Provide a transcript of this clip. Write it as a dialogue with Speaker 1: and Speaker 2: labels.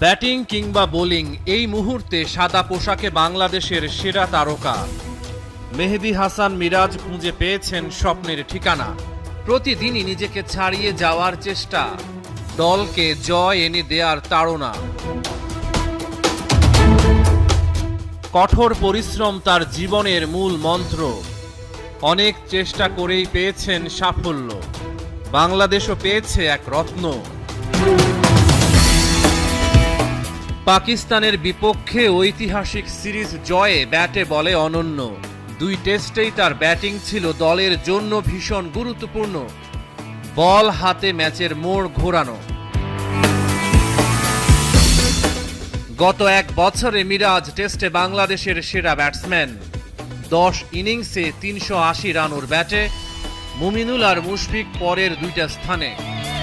Speaker 1: Batting কিংবা bowling, এই মুহূর্তে সাদা পোশাকে বাংলাদেশের সেরা তারকা মেহেদী হাসান মিরাজ খুঁজে পেয়েছেন স্বপ্নের ঠিকানা। প্রতিদিনই নিজেকে ছাড়িয়ে যাওয়ার চেষ্টা, দলকে জয় এনে দেয়ার তাড়না। কঠোর পরিশ্রম তার জীবনের মূল মন্ত্র। অনেক চেষ্টা করেই পেয়েছেন সাফল্য। বাংলাদেশও পেয়েছে এক রত্ন। পাকিস্তানের বিপক্ষে ঐতিহাসিক সিরিজ জয়ে ব্যাটে বলে অনন্য। 2 টেস্টেই তার ব্যাটিং ছিল দলের জন্য ভীষণ গুরুত্বপূর্ণ। বল হাতে ম্যাচের মোড় ঘোরানো। গত 1 বছরে মিরাজ টেস্টে বাংলাদেশের সেরা ব্যাটসম্যান। 10 ইনিংসে 380 রান ওর ব্যাটে। মুমিনুল আর মুশফিক পরের 2টা স্থানে।